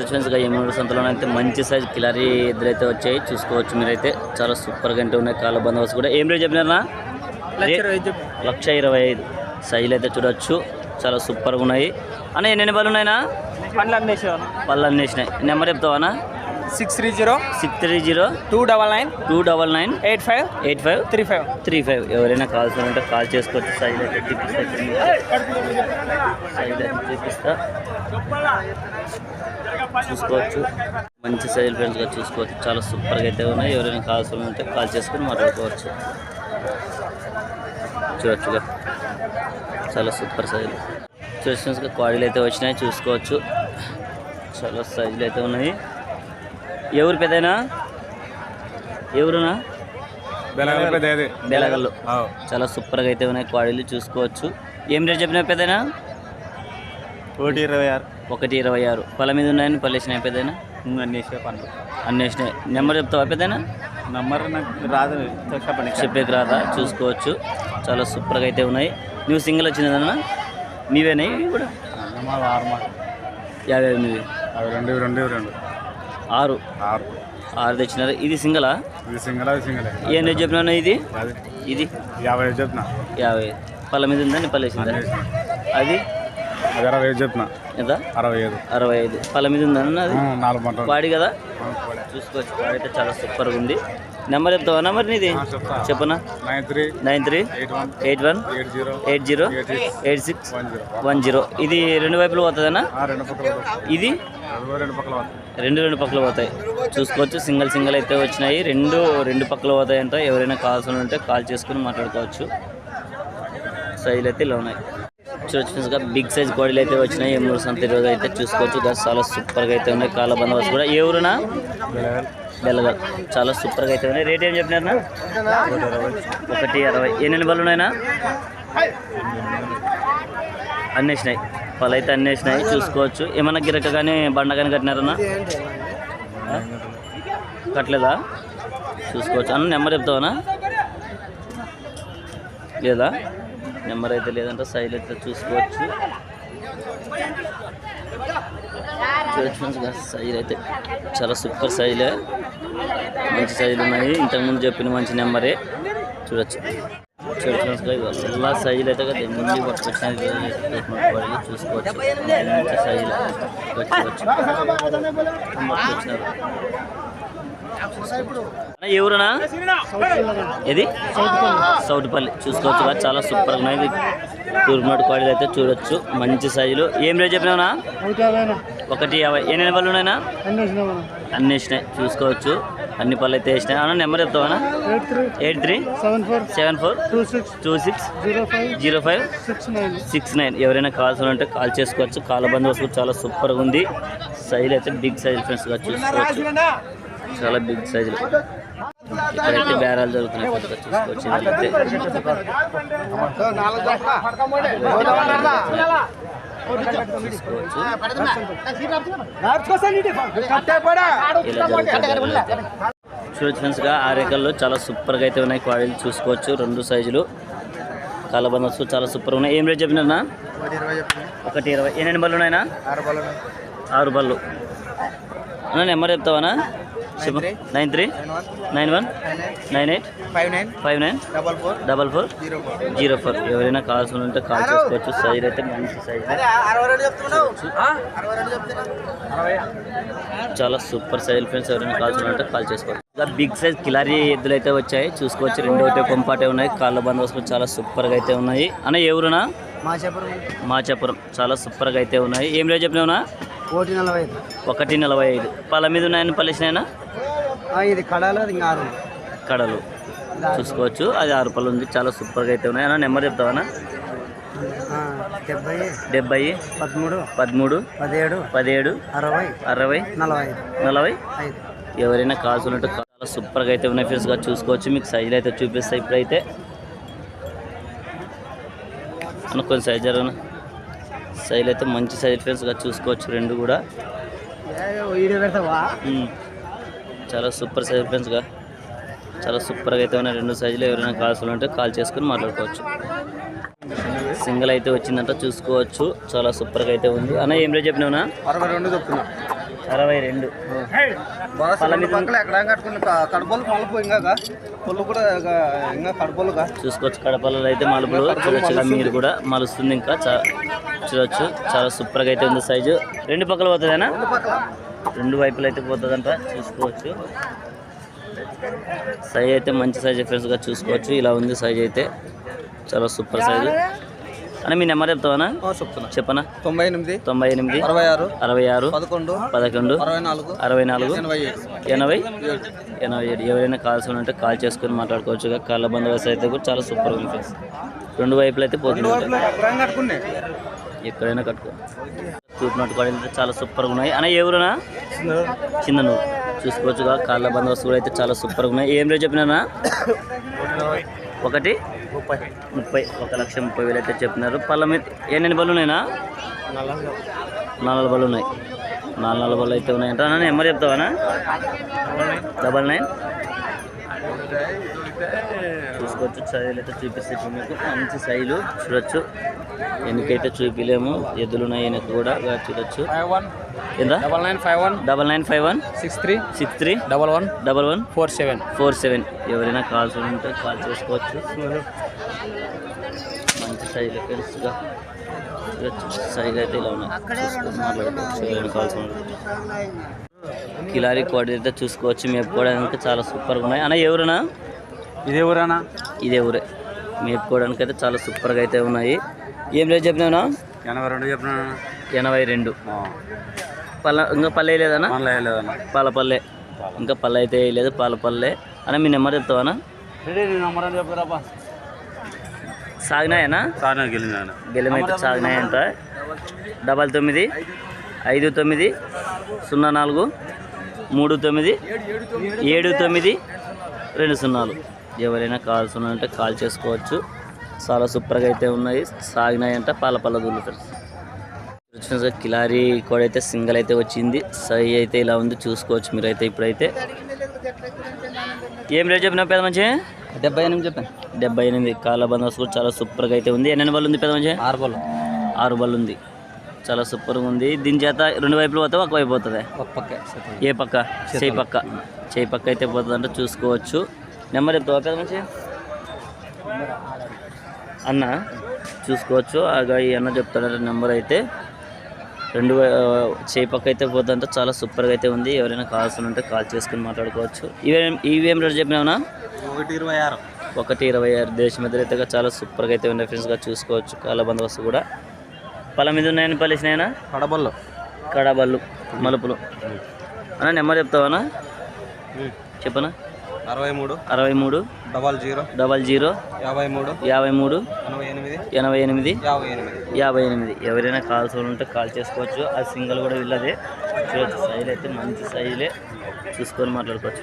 ఫ్రెండ్స్గా MLA సంతలో అయితే మంచి సైజ్ కిలారీ ఎద్దులైతే వచ్చాయి, చూసుకోవచ్చు మీరైతే. చాలా సూపర్గా అంటే ఉన్నాయి. కాళ్ళ బందోబస్తు కూడా. ఏం రేట్ చెప్పినారా? 1,25,000 సైజులు అయితే చూడొచ్చు, చాలా సూపర్గా ఉన్నాయి. అన్న ఎన్ని బళ్ళు ఉన్నాయినా? పళ్ళు అన్నేసినాయి. నెంబర్ చెప్తావానా? 630 299 85 35. ఎవరైనా కావాల్సిన ఉంటే కాల్ చేసుకోవచ్చు. సైజ్ అయితే చూపిస్తా, చూసుకోవచ్చు. మంచి సైజులు ఫ్రెండ్స్గా చూసుకోవచ్చు, చాలా సూపర్గా అయితే ఉన్నాయి. ఎవరైనా కావాల్సిన ఉంటే కాల్ చేసుకొని మాట్లాడుకోవచ్చు. చూడొచ్చుగా చాలా సూపర్ సైజులు. ఫ్రెండ్స్గా క్వాలిటీలు అయితే వచ్చినాయి, చూసుకోవచ్చు. చాలా సైజులు అయితే ఉన్నాయి. ఎవరు పెద్దనా? ఎవరునా? బెలగల్లు. చాలా సూపర్గా అయితే ఉన్నాయి, క్వాలిటీలు చూసుకోవచ్చు. ఏం రేట్ చెప్పినా పెద్దనా? 1,26. పళ్ళ మీద ఉన్నాయని పళ్ళేసినాయి పెద్దనా? అన్నేసినాయి. నెంబర్ చెప్తావా పెద్దనా? నంబర్ నాకు రాదు, చెప్పేకి రాదా? చూసుకోవచ్చు, చాలా సూపర్గా అయితే ఉన్నాయి. నువ్వు సింగిల్ వచ్చినదన్నా? మీవేనా ఇవి కూడా? 50 మీవి. 6 తెచ్చినారు. ఇది సింగలా? ఏం రేట్ చెప్పినా? ఇది 50. పళ్ళ మీద ఉందా? పళ్ళు వేసిందా? అది 60 చెప్పిన. ఎంత? 65. పళ్ళ మీద ఉందా? అది వాడి కదా, చూసుకోవచ్చు. వాడి అయితే చాలా సూపర్గా ఉంది. నెంబర్ చెప్తావా? నెంబర్ నీది చెప్పనా? 9381808610. ఇది 2 వైపులు పోతుందన్నా? ఇది 2 పక్కలు పోతాయి, చూసుకోవచ్చు. సింగిల్ అయితే వచ్చినాయి. 2 పక్కలు పోతాయంట. ఎవరైనా కావాల్సి ఉంటే కాల్ చేసుకుని మాట్లాడుకోవచ్చు. సైజులు అయితే ఇలా ఉన్నాయి. చూడొచ్చుగా బిగ్ సైజ్ కోడీలు అయితే వచ్చినాయి. ఎమ్మూరు సంత ఈరోజు అయితే చూసుకోవచ్చు. చాలా సూపర్గా అయితే ఉన్నాయి. కాళ్ళ బందోబస్తు కూడా. ఏ ఊరునా? బెల్లగల్. చాలా సూపర్గా అయితే ఉన్నాయి. రేట్ ఏం చెప్పినారన్నా? 1,60. ఎన్ని బళ్ళు ఉన్నాయినా? అన్నేసినాయి. పళ్ళు అయితే అన్నేసినాయి, చూసుకోవచ్చు. ఏమన్నా గిరక కానీ బండ కానీ కట్టినారన్నా? కట్టలేదా? చూసుకోవచ్చు. అన్న నెంబర్ చెప్తావనా? లేదా? నెంబర్ అయితే లేదంటే సైజ్ అయితే చూసుకోవచ్చు. సైజులు అయితే చాలా సూపర్ సైజులే, మంచి సైజులు ఉన్నాయి. ఇంతకుముందు చెప్పిన మంచి నెంబరే. చూడొచ్చు ఇలా సైజులు అయితే కదా ముందు పట్టుకొచ్చిన చూసుకోవచ్చు. మంచి సైజులు పట్టుకొచ్చినారు. ఎవరునా? ఇది సౌటుపల్లి. చూసుకోవచ్చు, చాలా సూపర్గా ఉన్నాయి. తూర్పునోటి క్వాలిటీ అయితే చూడొచ్చు, మంచి సైజులు. ఏం రేట్ చెప్పినావునా? 1,50. ఎన్ని పళ్ళు ఉన్నాయినా? అన్నేసినాయి, చూసుకోవచ్చు. అన్ని పళ్ళు అయితే వేసినాయి. అన్న నెంబర్ చెప్తావా? 837426050569. ఎవరైనా కావాల్సి ఉంటే కాల్ చేసుకోవచ్చు. కాళ్ళ బందోబస్తు చాలా సూపర్గా ఉంది. సైజులు అయితే బిగ్ సైజ్ ఫ్రెండ్స్గా చూసుకోవచ్చు, చాలా బిగ్ సైజులు. ఇక్కడైతే బేరాలు జరుగుతున్నాయి, చూసుకోవచ్చు. చూడొచ్చు ఫ్రెండ్స్గా ఆరేకల్లో చాలా సూపర్గా అయితే ఉన్నాయి. క్వాలిటీ చూసుకోవచ్చు. 2 సైజులు కాళ్ళ బందోబస్తు చాలా సూపర్గా ఉన్నాయి. ఏం రేట్ చెప్పినా? 1,20. ఎన్ని బళ్ళు ఉన్నాయినా? 6 బళ్ళు. అన్న నెంబర్ చెప్తావానా? 939198594404. ఎవరైనా కావాల్సి ఉంటే కాల్ చేసుకోవచ్చు. సైజ్ అయితే మంచి సైజ్, చాలా సూపర్ సైజ్ ఫ్రెండ్స్. ఎవరైనా కావాల్సి ఉంటే కాల్ చేసుకోవచ్చు. బిగ్ సైజ్ కిలారీ ఎద్దులు అయితే వచ్చాయి, చూసుకోవచ్చు. 2 ఒకటే కొంపాటే ఉన్నాయి. కాళ్ళ బందోబస్తు చాలా సూపర్గా అయితే ఉన్నాయి. అన్న ఎవరునా? మాచాపురం. చాలా సూపర్గా అయితే ఉన్నాయి. ఏం రేట్ చెప్పినావునా? 1,45. పళ్ళ మీద ఉన్నాయని పళ్ళేసినాయనా? ఇది కడలు చూసుకోవచ్చు. అది 6 పళ్ళు ఉంది, చాలా సూపర్గా అయితే ఉన్నాయి. అన్న నెంబర్ చెప్తావా? 70 13 17 60 45. ఎవరైనా కావాల్సి ఉన్నట్టు చాలా సూపర్గా అయితే ఉన్నాయి ఫ్రెండ్స్గా చూసుకోవచ్చు. మీకు సైజులు అయితే చూపిస్తాయి. ఇప్పుడైతే అనుకోని సైజ్ జరుగున సైజులు అయితే మంచి సైజ్ ఫ్రెండ్స్గా చూసుకోవచ్చు. 2 కూడా చాలా సూపర్ సైజ్ ఫ్రెండ్స్గా, చాలా సూపర్గా అయితే ఉన్నాయి 2 సైజులు. ఎవరైనా కావాల్సి ఉంటే కాల్ చేసుకుని మాట్లాడుకోవచ్చు. సింగిల్ అయితే వచ్చిందంట, చూసుకోవచ్చు. చాలా సూపర్గా అయితే ఉంది. అన్న ఏం రేట్ చెప్పినావునా? 62 చెప్తున్నా. 62 పళ్ళ మీద పక్కల ఎక్కడ కట్టుకుని కడపలు మలుపు ఇంకా పొల్లు కూడా ఇంకా కడపలుగా చూసుకోవచ్చు. కడపలలో అయితే మలుపులు చూడొచ్చు. మీరు కూడా మలుస్తుంది ఇంకా చూడొచ్చు. చాలా సూపర్గా అయితే ఉంది సైజు. రెండు పక్కల పోతుందేనా? రెండు వైపులు అయితే పోతుందంట. చూసుకోవచ్చు. సైజ్ అయితే మంచి సైజ్ ఫ్రెండ్స్గా చూసుకోవచ్చు. ఇలా ఉంది సైజ్ అయితే చాలా సూపర్ సైజు. అని మీ నెంబర్ చెప్తావా? చెప్తున్నా చెప్పనా? 98 98 66 66 11 11 64 64 87. ఎవరైనా కాల్స్ ఉంటే కాల్ చేసుకొని మాట్లాడుకోవచ్చు. కాళ్ళ బందోబస్తు అయితే కూడా చాలా సూపర్గా ఉంది ఫ్రెండ్స్. రెండు వైపులు అయితే పోతుంది. ఎక్కడైనా కట్టుకో. చూపినట్టు కూడా అయితే చాలా సూపర్గా ఉన్నాయి. అన్న ఎవరునా? చిన్న నువ్వు చూసుకోవచ్చు. కాళ్ళ బందోబస్తు కూడా అయితే చాలా సూపర్గా ఉన్నాయి. ఏం రేట్ చెప్పినా? 1,30,000 1,30,000 అయితే చెప్పినారు. పళ్ళ మీద ఎన్ని బళ్ళు ఉన్నాయినా? 4 బళ్ళు ఉన్నాయి. 4 బళ్ళు అయితే ఉన్నాయంట. అన్న నెంబర్ చెప్తావా? 99 చూసుకోవచ్చు. సైజులు అయితే చూపిస్తే మీకు మంచి సైజులు చూడొచ్చు. ఎన్నికైతే చూపిలేము. ఎద్దులు ఉన్నాయి వెనక కూడా చూడొచ్చు. ఎంత? 9951 63 11 47. ఎవరైనా కాల్స్ ఉంటే కాల్ చేసుకోవచ్చు. మంచి సైజులు ఫ్రెండ్స్గా చూడొచ్చు. సైజులు అయితే ఇలా ఉన్నాయి. మాట్లాడుకోవచ్చు. ఎవరైనా కాల్స్ ఉంటే కిలారీ కోడి అయితే చూసుకోవచ్చు. మేపుకోవడానికి చాలా సూపర్గా ఉన్నాయి. అన్న ఎవరునా? ఇదే ఊరేనా? ఇదే ఊరే. మేపుకోవడానికి అయితే చాలా సూపర్గా అయితే ఉన్నాయి. ఏం రేట్ చెప్పినావునా? 82 చెప్పినా. 82. ఇంకా పల్లె లేదన్నా? పాల పల్లె. ఇంకా పల్లె అయితే లేదు. పాల పల్లె. అన్న మీ నెంబర్ చెప్తావా? సాగినాయనా? గెలిమైతే సాగినాయంట. 99 59 04 39 79 20. ఎవరైనా కాల్స్ ఉన్నాయంటే కాల్ చేసుకోవచ్చు. చాలా సూపర్గా అయితే ఉన్నాయి. సాగినాయంట. పాల పల్ల దూళ్ళు ఫ్రెండ్స్. కిలారీ కూడా అయితే సింగిల్ అయితే వచ్చింది. సై అయితే ఇలా ఉంది. చూసుకోవచ్చు మీరైతే. ఇప్పుడైతే ఏం రేట్ చెప్పినా పెద్ద మంచి? 78 చెప్పాను. 78. కాళ్ళ బందోబస్తు కూడా చాలా సూపర్గా అయితే ఉంది. ఎన్ని బళ్ళు ఉంది పెద్ద మంచి? 6 బళ్ళు ఉంది. చాలా సూపర్గా ఉంది. దీని చేత రెండు వైపులు పోతావా? ఒక వైపు పోతుంది? ఏ పక్క? చేయి పక్క. చేయి పక్క అయితే పోతుంది అంటే చూసుకోవచ్చు. నెంబర్ చెప్తావా పెద్ద మంచి? అన్న చూసుకోవచ్చు. ఈ అన్న చెప్తాడంటే నెంబర్ అయితే చేయి పక్క అయితే పోతుందంటే చాలా సూపర్గా అయితే ఉంది. ఎవరైనా కావాల్సి ఉంటే కాల్ చేసుకుని మాట్లాడుకోవచ్చు. ఇవేం రేటు చెప్పినావునా? 126. దేశం ఎదురైతే చాలా సూపర్గా అయితే ఉన్నాయి ఫ్రెండ్స్గా చూసుకోవచ్చు. కాళ్ళ బందోబస్తు కూడా. పళ్ళ మీద ఉన్నాయని పలిసినాయనా? కడబళ్ళు మలుపులు. అన్న నెంబర్ చెప్తావా? చెప్పనా? 63 00 53 58. ఎవరైనా కాల్స్ ఉంటే కాల్ చేసుకోవచ్చు. అది సింగిల్ కూడా వీళ్ళదే. చూడొచ్చు. సైజులు అయితే మంచి సైజులే. చూసుకొని మాట్లాడుకోవచ్చు.